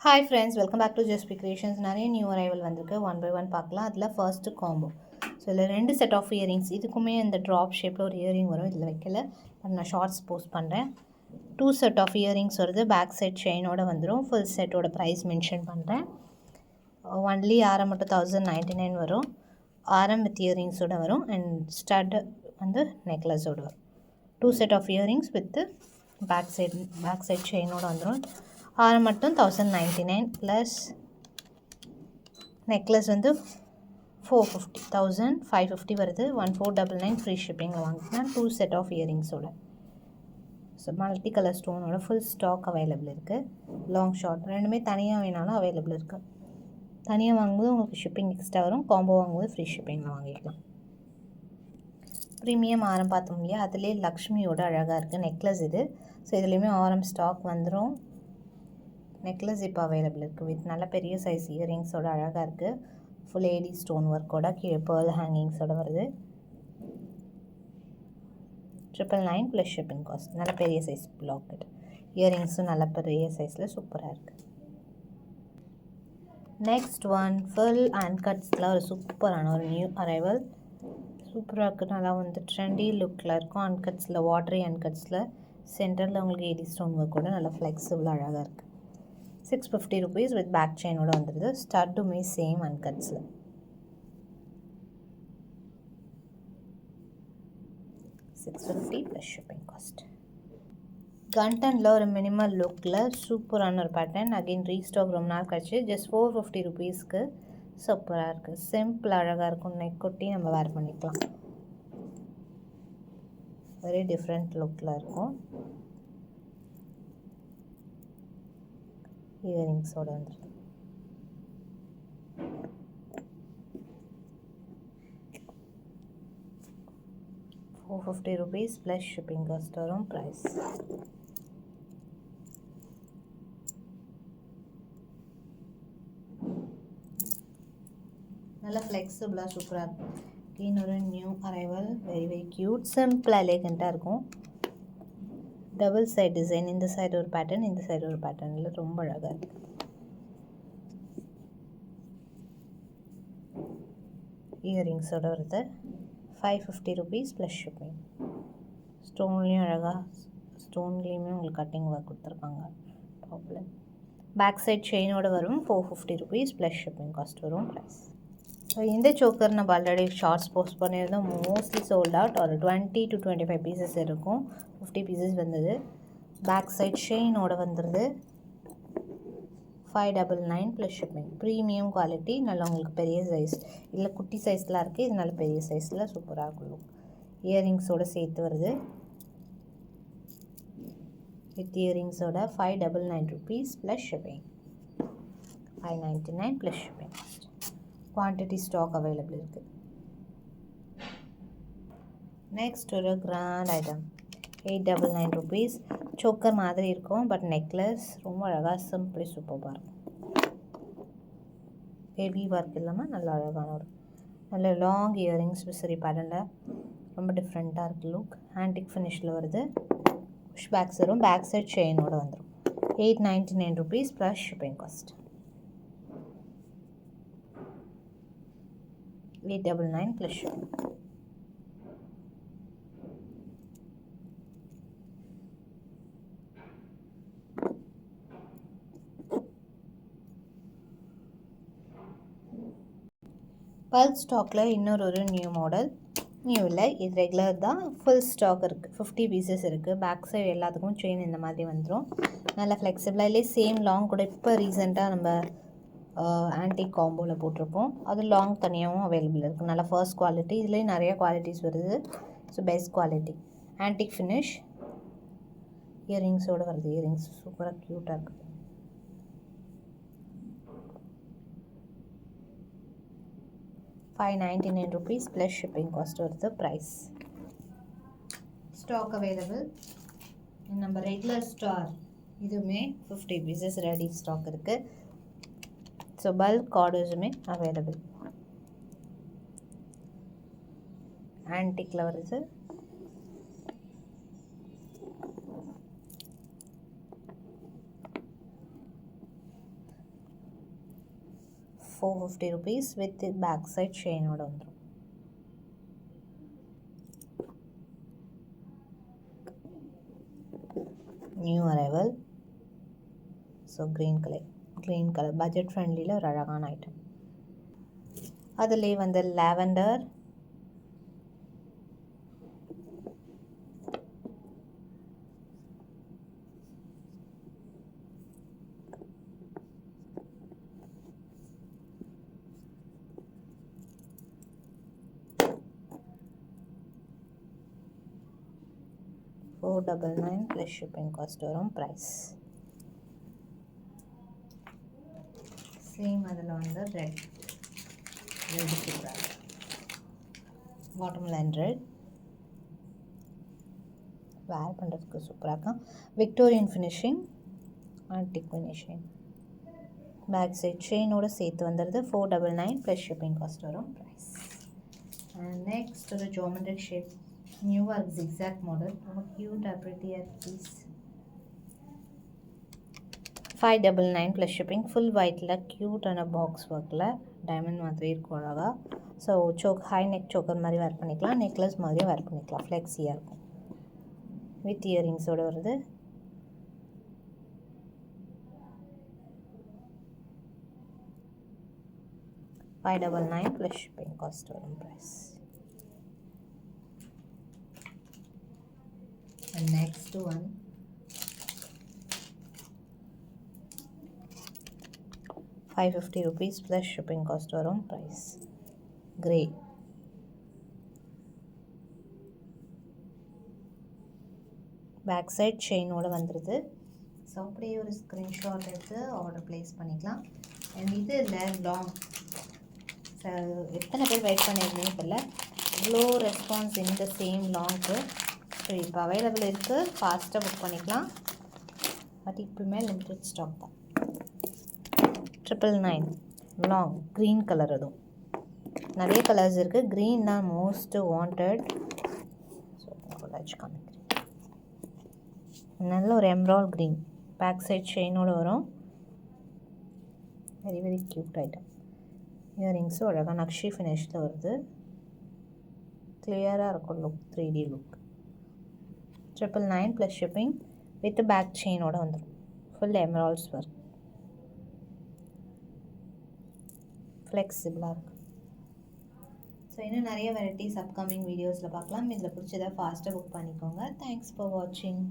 Hi friends, welcome back to Just Be Creations. நிறைய new arrival வந்திருக்கு. One by one பார்க்கலாம். அதில் first combo. So இதில் 2 set of earrings. இதுக்குமே இந்த ட்ராப் ஷேப்பில் ஒரு இயரிங் வரும். இதில் வைக்கல, பட் நான் ஷார்ட்ஸ் போஸ்ட் பண்ணுறேன். 2 செட் ஆஃப் இயரிங்ஸ் வருது. பேக் சைட் செயினோட வந்துடும். ஃபுல் செட்டோட ப்ரைஸ் மென்ஷன் பண்ணுறேன். ஒன்லி ஆரம் மட்டும் 1099 வரும். ஆரம் வித் இயரிங்ஸோட வரும். அண்ட் ஸ்டட் வந்து நெக்லஸோட வரும். 2 set of earrings with back side செயினோட வந்துடும். ஆரம் மட்டும் 1099 ப்ளஸ் நெக்லஸ் வந்து 450, 1550 வருது. 1499 ஃப்ரீ ஷிப்பிங்கில் வாங்கினா 2 செட் ஆஃப் இயரிங்ஸோட. ஸோ மல்டி கலர் ஸ்டோனோட ஃபுல் ஸ்டாக் அவைலபிள் இருக்குது. லாங் ஷார்ட் ரெண்டுமே தனியாக வேணாலும் அவைலபிள் இருக்குது. தனியாக வாங்கும்போது உங்களுக்கு ஷிப்பிங் எக்ஸ்ட்ரா வரும். காம்போ வாங்கும்போது ஃப்ரீ ஷிப்பிங்கில் வாங்கிக்கலாம். ப்ரீமியம் ஆரம் பார்த்தோம் இல்லையா, அதிலே லக்ஷ்மியோட அழகாக இருக்குது நெக்லஸ் இது. ஸோ இதுலேயுமே ஆரம் ஸ்டாக் வந்துடும். நெக்லஸ் இப்போ அவைலபிள் இருக்குது வித் நல்ல பெரிய சைஸ் இயரிங்ஸோட அழகாக இருக்குது. ஃபுல் ஏடி ஸ்டோன் ஒர்க்கோட கீழே பேர்ல் ஹேங்கிங்ஸோட வருது. 999 ப்ளஸ் ஷிப்பிங் காஸ்ட். நல்ல பெரிய சைஸ் லாக்கெட். இயரிங்ஸும் நல்ல பெரிய சைஸில் சூப்பராக இருக்குது. நெக்ஸ்ட் ஒன் ஃபுல் அன்கட்ஸில் ஒரு சூப்பரான ஒரு நியூ அரைவல். சூப்பராக இருக்குது. நல்லா வந்து ட்ரெண்டி லுக்கில் இருக்கும். அன்கட்ஸில் வாட்டரி அன்கட்ஸில் சென்டரில் உங்களுக்கு ஏடி ஸ்டோன் ஒர்க்கோட நல்லா ஃப்ளெக்சிபிளாக அழகாக இருக்குது. 650 rupees with back chain ஓட வந்துடுது. ஸ்டட்டுமே சேம் அன்கட்ஸில். $650 ப்ளஸ் ஷிப்பிங் காஸ்ட். கண்டனில் ஒரு மினிமல் லுக்கில் சூப்பரான ஒரு பேட்டர்ன். அகெயின் ரீஸ்டாக் ரொம்ப நாள் கழிச்சு ஜஸ்ட் 450 rupeesக்கு சூப்பராக இருக்குது. சிம்பிள் அழகாக இருக்கும். நெக் கொட்டி நம்ம வேர் பண்ணிக்கலாம். வெரி டிஃப்ரெண்ட் லுக்கில் இருக்கும். இயரிங்ஸோட வந்துருக்கு. ₹450 ப்ளஸ் ஷிப்பிங் காஸ்ட் வரும். ப்ரைஸ் நல்லா ஃப்ளெக்சிபிளாக சூப்பராக இருக்கும். இன்னொரு நியூ அரைவல். வெரி க்யூட், சிம்பிளாக எலிகண்ட்டாக இருக்கும். Double side design. இந்த சைடு ஒரு பேட்டர்ன், இந்த சைடு ஒரு பேட்டர்னில் ரொம்ப அழகாக இருக்குது. இயரிங்ஸோட வருது. ₹550 ப்ளஸ் ஷிப்பிங். ஸ்டோன்லேயும் அழகாக ஸ்டோன்லேயுமே உங்களுக்கு கட்டிங் ஒர்க் கொடுத்துருக்காங்க டாப்பில். பேக் சைட் செயினோட வரும். ₹450 ப்ளஸ் ஷிப்பிங் காஸ்ட் வரும். ப்ரைஸ். ஸோ இந்த சோக்கர் நம்ம ஆல்ரெடி ஷார்ட்ஸ் போஸ்ட் பண்ணியிருந்தோம். Mostly sold out. ஒரு 20 to 25 பீசஸ் இருக்கும். 50 பீசஸ் வந்தது. பேக் சைட் செயினோட வந்துடுது. 599 ப்ளஸ் ஷிப்பிங். Premium quality. நல்லா உங்களுக்கு பெரிய சைஸ் இல்லை குட்டி சைஸ்லாம் இருக்குது. இது நல்ல பெரிய சைஸில் சூப்பராக இருக்கும். இயரிங்ஸோடு சேர்த்து வருது. வித் இயரிங்ஸோட ₹599 plus shipping. 599 plus shipping. Quantity stock available இருக்குது. நெக்ஸ்ட் ஒரு கிராண்ட் ஐட்டம். ₹899. சோக்கர் மாதிரி இருக்கும், பட் நெக்லஸ் ரொம்ப அழகாக சிம்பிளி சூப்பராக இருக்கும். ஹெவி ஒர்க் இல்லாமல் நல்ல அழகான ஒரு நல்ல லாங் இயரிங்ஸ் விசிறி பேட்டர்னில் ரொம்ப டிஃப்ரெண்ட்டாக இருக்குது லுக். ஆன்டிக் ஃபினிஷில் வருது. புஷ் பேக்ஸ் வரும். பேக் சைட் செயினோட வந்துடும். ₹899 plus shipping cost. 899 plus shipping. Bulk ஸ்டாக்கில் இன்னொரு நியூ மாடல். நியூ இல்லை, இது ரெகுலர் தான். ஃபுல் ஸ்டாக் இருக்குது. 50 பீசஸ் இருக்குது. பேக் சைடு எல்லாத்துக்கும் செயின் இந்த மாதிரி வந்துடும். நல்லா ஃப்ளெக்சிபிளாக இல்லை. சேம் லாங் கூட இப்போ ரீசெண்டாக நம்ம ஆன்டிக் காம்போவில் போட்டிருப்போம். அது லாங் தனியாகவும் அவைலபிள் இருக்குது. நல்லா ஃபர்ஸ்ட் குவாலிட்டி. இதுலேயும் நிறைய குவாலிட்டிஸ் வருது. So best quality. Antique finish. இயரிங்ஸோடு வருது. இயரிங்ஸ் சூப்பராக க்யூட்டாக இருக்குது. ₹599 ப்ளஸ் ஷிப்பிங் காஸ்ட் வருது. ப்ரைஸ். Stock available. நம்ம ரெகுலர் ஸ்டார் இதுவுமே 50 பீசஸ் ரெடி ஸ்டாக் இருக்குது. ஸோ பல்க் ஆர்டர்ஸுமே அவைலபிள். ஆன்டிக்கில் வருது. 450 rupees with the back side chain ஓட வந்துரும். New arrival. So green color budget friendly ஒரு அழகான ஐட்டம். அதுலேயே வந்து லாவெண்டர், $499 plus shipping cost வரும் price. சேம் அதில் வந்து ரெட் சூப்பராக வாட்டர்மெலன் ரெட் வேர் பண்ணுறதுக்கு சூப்பராக இருக்கும். Victorian finishing, antique finishing. Back side செயினோட சேர்த்து வந்துடுது. $499 ப்ளஸ் ஷிப்பிங் காஸ்ட் வரும் ப்ரைஸ். அண்ட் நெக்ஸ்ட் ஒரு geometric shape New York zigzag model. ரொம்ப க்யூட்டாக ப்ரிட்டியாக பீஸ். $599 plus shipping. ஃபுல் ஒயிட்டில் க்யூட்டான பாக்ஸ் ஒர்க்கில் டைமண்ட் மாதிரி இருக்கும் அழகாக. ஸோ ஹை நெக் சோக்கர் மாதிரி வேர் பண்ணிக்கலாம், நெக்லஸ் மாதிரியும் வேர் பண்ணிக்கலாம். ஃப்ளெக்ஸியாக இருக்கும். வித் இயரிங்ஸோடு வருது. $599 ப்ளஸ் ஷிப்பிங் காஸ்ட் வரும் price. And next one $550 plus shipping cost வரும் price. Grey. பேக் சைட் செயினோட வந்துடுது. ஸோ அப்படியே ஒரு ஸ்க்ரீன்ஷாட் எடுத்து ஆர்டர் ப்ளேஸ் பண்ணிக்கலாம். அண்ட் இது இல்லை லாங், எத்தனை பேர் வெயிட் பண்ணியிருந்தீங்கன்னு தெரியல, இவ்வளோ ரெஸ்பான்ஸ் இந்த சேம் லாங்க்கு. ஸோ இப்போ அவைலபிள் இருக்குது, ஃபாஸ்ட்டாக புக் பண்ணிக்கலாம். பட் இப்போவுமே லிமிட்டட் ஸ்டாக் தான். $999 லாங் க்ரீன் கலர். அதுவும் நிறைய கலர்ஸ் இருக்குது, க்ரீன் தான் மோஸ்ட் வாண்டட். ஸோ வச்சு காமிக்கிறேன். நல்ல ஒரு எம்ரால் க்ரீன். பேக் சைட் செயினோடு வரும். Very very cute item. இயரிங்ஸும் அழகாக நக்ஷி ஃபினிஷில் வருது. கிளியராக இருக்கும் look, 3D look. $999 plus shipping with back செயினோடு வந்துடும். ஃபுல் எம்ரால்ஸ் ஒர்க், ஃப்ளெக்சிபிளாக இருக்குது. ஸோ இன்னும் நிறைய வெரைட்டிஸ் அப்கமிங் வீடியோஸில் பார்க்கலாம். இதில் பிடிச்சதை ஃபாஸ்ட்டாக புக் பண்ணிக்கோங்க. தேங்க்ஸ் ஃபார் வாட்சிங்.